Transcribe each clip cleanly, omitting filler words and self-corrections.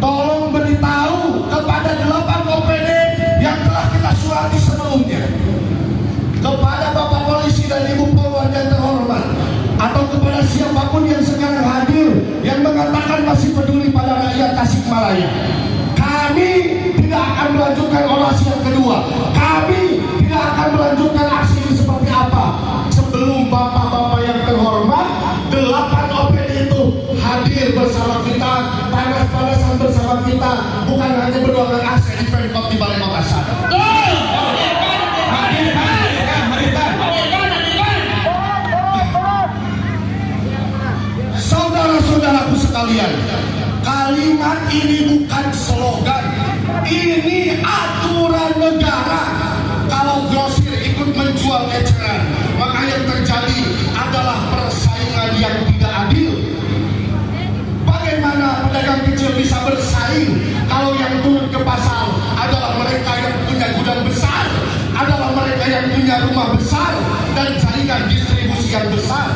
Tolong beritahu kepada 8 OPD yang telah kita surati sebelumnya, kepada Bapak Polisi dan Ibu Polwan yang terhormat, atau kepada siapapun yang sekarang hadir yang mengatakan masih peduli pada rakyat Tasikmalaya. Kami tidak akan melanjutkan orasi yang kedua. Kami tidak akan melanjutkan aksi ini seperti apa sebelum bapak-bapak yang terhormat 8 OPD itu hadir bersama kita, panas-panasan bersama kita, bukan hanya berdoakan aksi di Pemkot di Balai Makassar. Saudara-saudaraku sekalian, kalimat ini bukan slogan, ini aturan negara. Kalau grosir ikut menjual eceran, maka yang terjadi adalah persaingan yang tidak adil. Bagaimana pedagang kecil bisa bersaing kalau yang turun ke pasar adalah mereka yang punya gudang besar, adalah mereka yang punya rumah besar dan jaringan distribusi yang besar.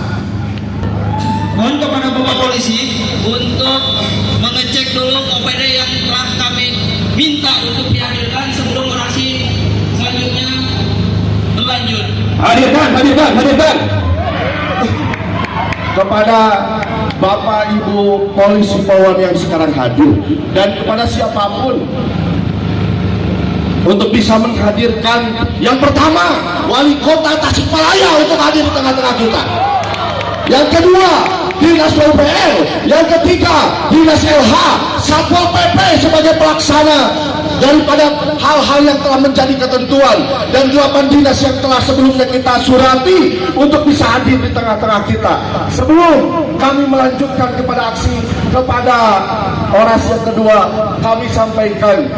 Mohon kepada Bapak Polisi untuk mengecek dulu OPD yang telah kami minta untuk dihadirkan sebelum orasi selanjutnya berlanjut. Hadirkan. Kepada Bapak Ibu Polisi Polwan yang sekarang hadir dan kepada siapapun untuk bisa menghadirkan, yang pertama Wali Kota Tasikmalaya untuk hadir di tengah-tengah kita. Yang kedua, Dinas PUPR. Yang ketiga, Dinas LH, Satpol PP sebagai pelaksana daripada hal-hal yang telah menjadi ketentuan, dan 8 dinas yang telah sebelumnya kita surati untuk bisa hadir di tengah-tengah kita. Sebelum kami melanjutkan kepada aksi, kepada orasi yang kedua, kami sampaikan,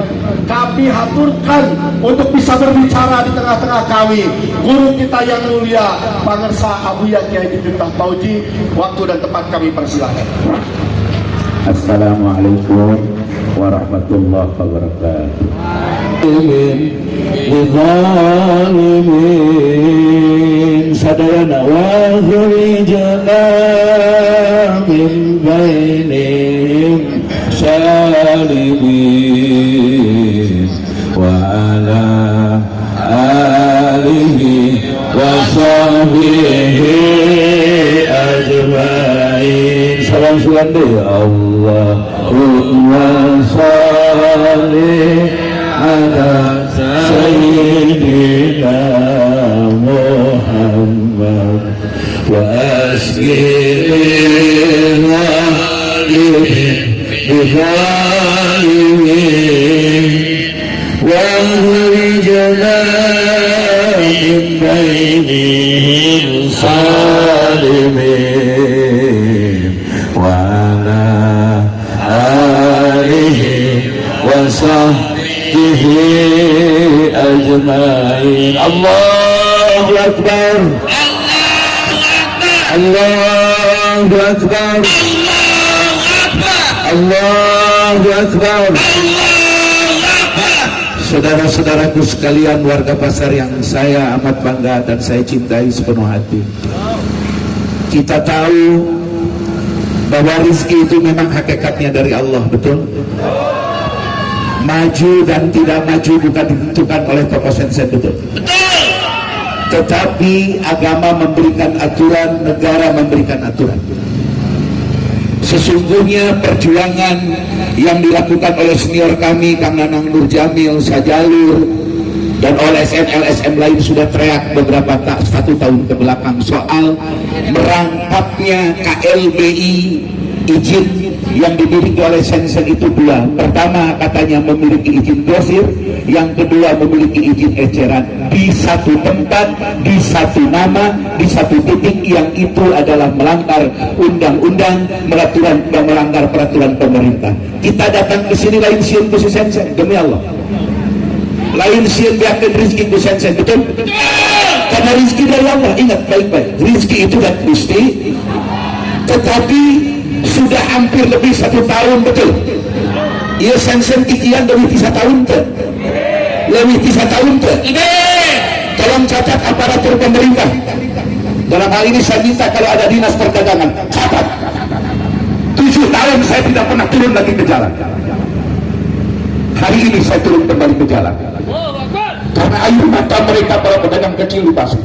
kami haturkan untuk bisa berbicara di tengah-tengah kami guru kita yang mulia Pangersa Abuya Kiai Miftah Fauzi. Waktu dan tempat kami persilahkan. Assalamualaikum warahmatullahi wabarakatuh. Lidhalimin sadayana wa zurijana min bainihim salimin wa ala alihi wa sahbihi ajma'in. Salam sulan deh. Allahumma sholli ala sayyidina Muhammad wa asgiril bizalimin wa hurijana min bainihim salimin wa ala alihi wa sahbihi ajma'in. Allahu Akbar, Allahu Akbar, Allahu Akbar. Saudara-saudaraku sekalian, warga pasar yang saya amat bangga dan saya cintai sepenuh hati, kita tahu bahwa rezeki itu memang hakikatnya dari Allah, betul? Maju dan tidak maju bukan ditentukan oleh tokoh sensen, betul? Tetapi agama memberikan aturan, negara memberikan aturan. Sesungguhnya perjuangan yang dilakukan oleh senior kami, Kang Nanang Nur Jamil, Sajalur, dan LSM lain sudah teriak beberapa 1 tahun ke belakang soal merangkapnya KLBI izin yang dimiliki oleh Sensen itu 2. Pertama katanya memiliki izin grosir, yang kedua memiliki izin eceran di satu tempat, di satu nama, di satu titik, yang itu adalah melanggar undang-undang, melanggar peraturan pemerintah. Kita datang ke sini lain siun khusus Sensen, demi Allah. Lain siun biarkan rezeki ku Sensen, betul? Karena rezeki dari Allah, ingat baik-baik, rezeki itu dan Gusti. Tetapi sudah hampir lebih 1 tahun, betul? Ia Sensen kikian lebih 3 tahun ke? Lebih 3 tahun ke? Tolong catat aparatur pemerintah. Dalam hal ini saya minta kalau ada dinas perdagangan, catat. 7 tahun saya tidak pernah kirim turun lagi ke jalan. Hari ini saya turun kembali ke jalan. Karena air mata mereka para pedagang kecil basah.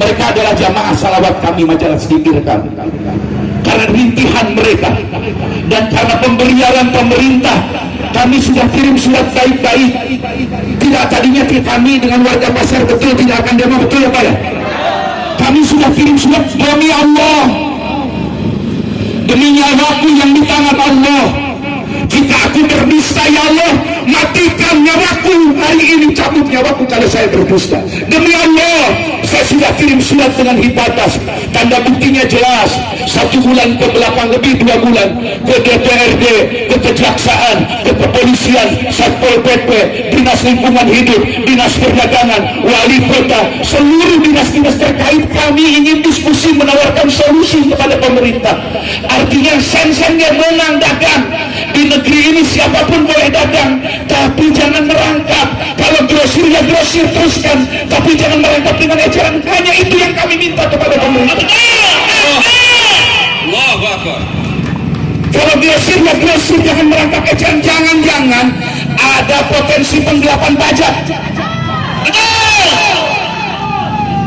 Mereka adalah jamaah salawat kami majalah sedikit kami. Karena rintihan mereka dan karena pemberian pemerintah, kami sudah kirim surat baik-baik. Tidak tadinya kami dengan warga pasar betul tidak akan demo, betul ya Pak ya? Kami sudah kirim surat, demi Allah, demi nyawaku yang di tangan Allah, jika aku berdusta ya Allah, matikan nyawaku hari ini, cabut nyawaku kalau saya berdusta. Demi Allah, saya sudah kirim surat dengan hibatas, tanda buktinya jelas. 1 bulan ke belakang, lebih 2 bulan, ke DPRD, ke Kejaksaan, ke Kepolisian, Satpol PP, Dinas Lingkungan Hidup, Dinas Perdagangan, Wali Kota, seluruh dinas-dinas terkait. Kami ingin diskusi menawarkan solusi kepada pemerintah. Artinya sen-sennya menang dagang. Di negeri ini siapapun boleh dagang, tapi jangan merangkap. Kalau grosir ya grosir teruskan, tapi jangan merangkap dengan eceran. Hanya itu yang kami minta kepada pemerintah. Kalau grosir ya grosir, jangan merangkap eceran. Jangan-jangan ada potensi penggelapan pajak.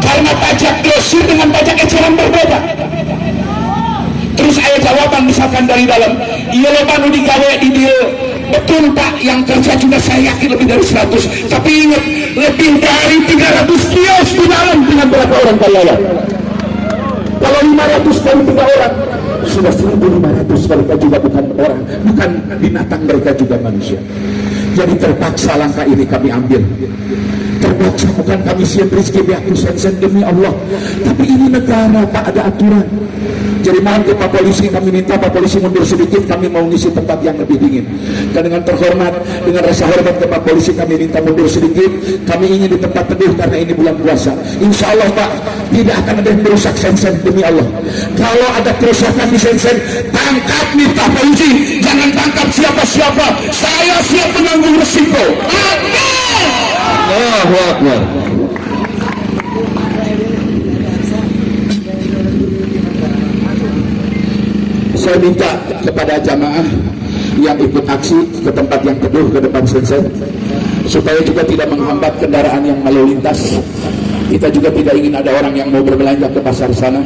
Karena pajak grosir dengan pajak eceran berbeda. Terus ada jawaban misalkan dari dalam, iya lo panu digawe di dia, betul Pak, yang kerja juga saya yakin lebih dari 100, tapi ingat, lebih dari 300 kios di dalam dengan berapa orang karyawan. Kalau 500 kali 3 orang, sudah 1.500. Mereka juga bukan orang, bukan binatang, mereka juga manusia. Jadi terpaksa langkah ini kami ambil. Terpaksa, bukan kami siap rezeki biaku sen-sen demi Allah, tapi ini negara Pak, ada aturan. Jadi mohon ke Pak Polisi, kami minta Pak Polisi mundur sedikit, kami mau ngisi tempat yang lebih dingin. Dan dengan terhormat, dengan rasa hormat ke Pak Polisi, kami minta mundur sedikit. Kami ingin di tempat teduh karena ini bulan puasa. Insya Allah Pak, tidak akan ada yang merusak sen-sen demi Allah. Kalau ada kerusakan di sen-sen, tangkap nih Pak Polisi, jangan tangkap siapa-siapa. Saya siap menanggung resiko. Allahu Akbar. Saya minta kepada jamaah yang ikut aksi ke tempat yang teduh ke depan sen-sen, supaya juga tidak menghambat kendaraan yang lalu lintas. Kita juga tidak ingin ada orang yang mau berbelanja ke pasar sana,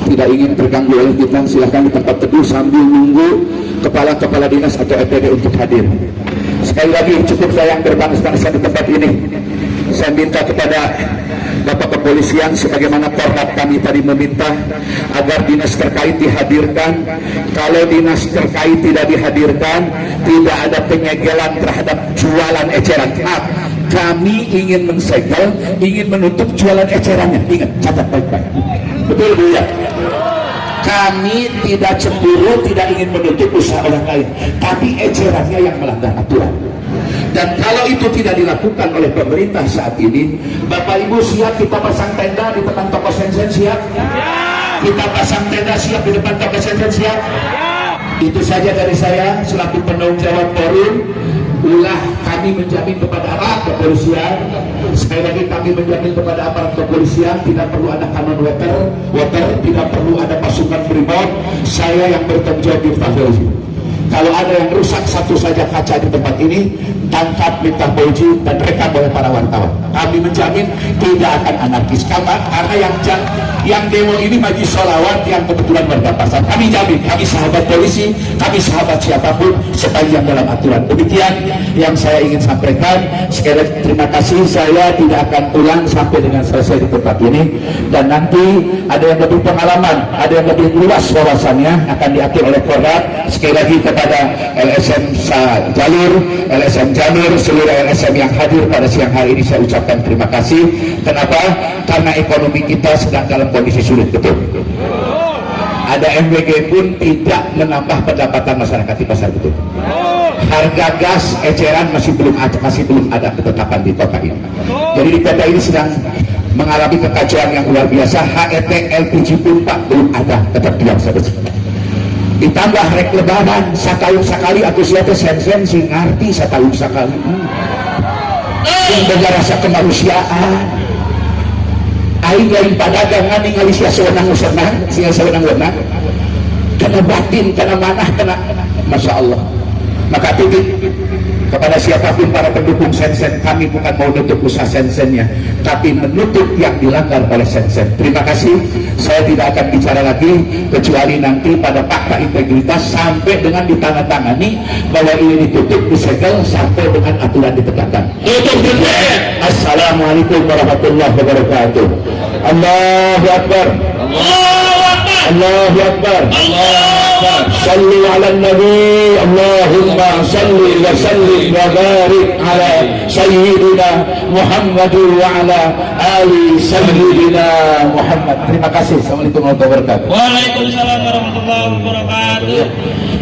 tidak ingin terganggu oleh kita. Silahkan di tempat teduh sambil nunggu kepala-kepala dinas atau EPD untuk hadir. Sekali lagi, cukup saya yang berpanas-panasan di tempat ini. Saya minta kepada Bapak Kepolisian, sebagaimana format kami tadi meminta agar dinas terkait dihadirkan. Kalau dinas terkait tidak dihadirkan, tidak ada penyegelan terhadap jualan eceran. Kami ingin mensegel, ingin menutup jualan ecerannya. Ingat, catat baik-baik. Betul Bu ya? Kami tidak cemburu, tidak ingin menutup usaha orang lain, tapi ecerannya yang melanggar aturan. Dan kalau itu tidak dilakukan oleh pemerintah saat ini, Bapak Ibu siap kita pasang tenda di depan toko sen-sen, siap? Kita pasang tenda siap di depan toko sen-sen, siap? Itu saja dari saya selaku penanggung jawab forum. Ulah kami menjamin kepada aparat kepolisian, sekali lagi kami menjamin kepada aparat kepolisian, tidak perlu ada kanon water, tidak perlu ada pasukan brimob. Saya yang bertanggung jawab di Fahri. Kalau ada yang rusak satu saja kaca di tempat ini, tangkap, minta polisi dan rekam oleh para wartawan. Kami menjamin tidak akan anarkis, karena yang demo ini majlis sholawat yang kebetulan warga pasar. Kami jamin, kami sahabat polisi, kami sahabat siapapun sepanjang dalam aturan. Demikian yang saya ingin sampaikan. Sekali lagi terima kasih. Saya tidak akan pulang sampai dengan selesai di tempat ini, dan nanti ada yang lebih pengalaman, ada yang lebih luas wawasannya akan diatur oleh Kodat. Sekali lagi kepada LSM Jalur, LSM Janur, seluruh LSM yang hadir pada siang hari ini saya ucapkan terima kasih. Kenapa? Karena ekonomi kita sedang dalam kondisi sulit, betul. Ada MWG pun tidak menambah pendapatan masyarakat di pasar, betul. Harga gas eceran masih belum ada ketetapan di kota ini. Jadi di kota ini sedang mengalami kekacauan yang luar biasa. HET LPG pun Pak belum ada ketertiban sebetulnya. Ditambah rek lebaran setahun sekali atau siapa sen-sen sing ngerti setahun sekali. Yang boga rasa kemanusiaan. Aing lain padagangan ningali sia sewenang-wenang, sia sewenang-wenang. Karena karena batin, karena manah, karena Masya Allah. Maka titip kepada siapapun para pendukung Sensen, kami bukan mau nutup usaha Sensennya, tapi menutup yang dilanggar oleh Sensen. Terima kasih. Saya tidak akan bicara lagi kecuali nanti pada fakta integritas sampai dengan ditandatangani bahwa ini ditutup, disegel sampai dengan aturan ditegakkan. Tutup jendela. Assalamualaikum warahmatullahi wabarakatuh. Allahu Akbar. Allahu Akbar. Allahu Akbar. Sallu ala Nabi. Allahumma salli wa sallim wa barik ala Sayyidina Muhammad wa ala ali Sayyidina Muhammad. Terima kasih. Assalamualaikum warahmatullahi wabarakatuh. Waalaikumsalam warahmatullahi wabarakatuh.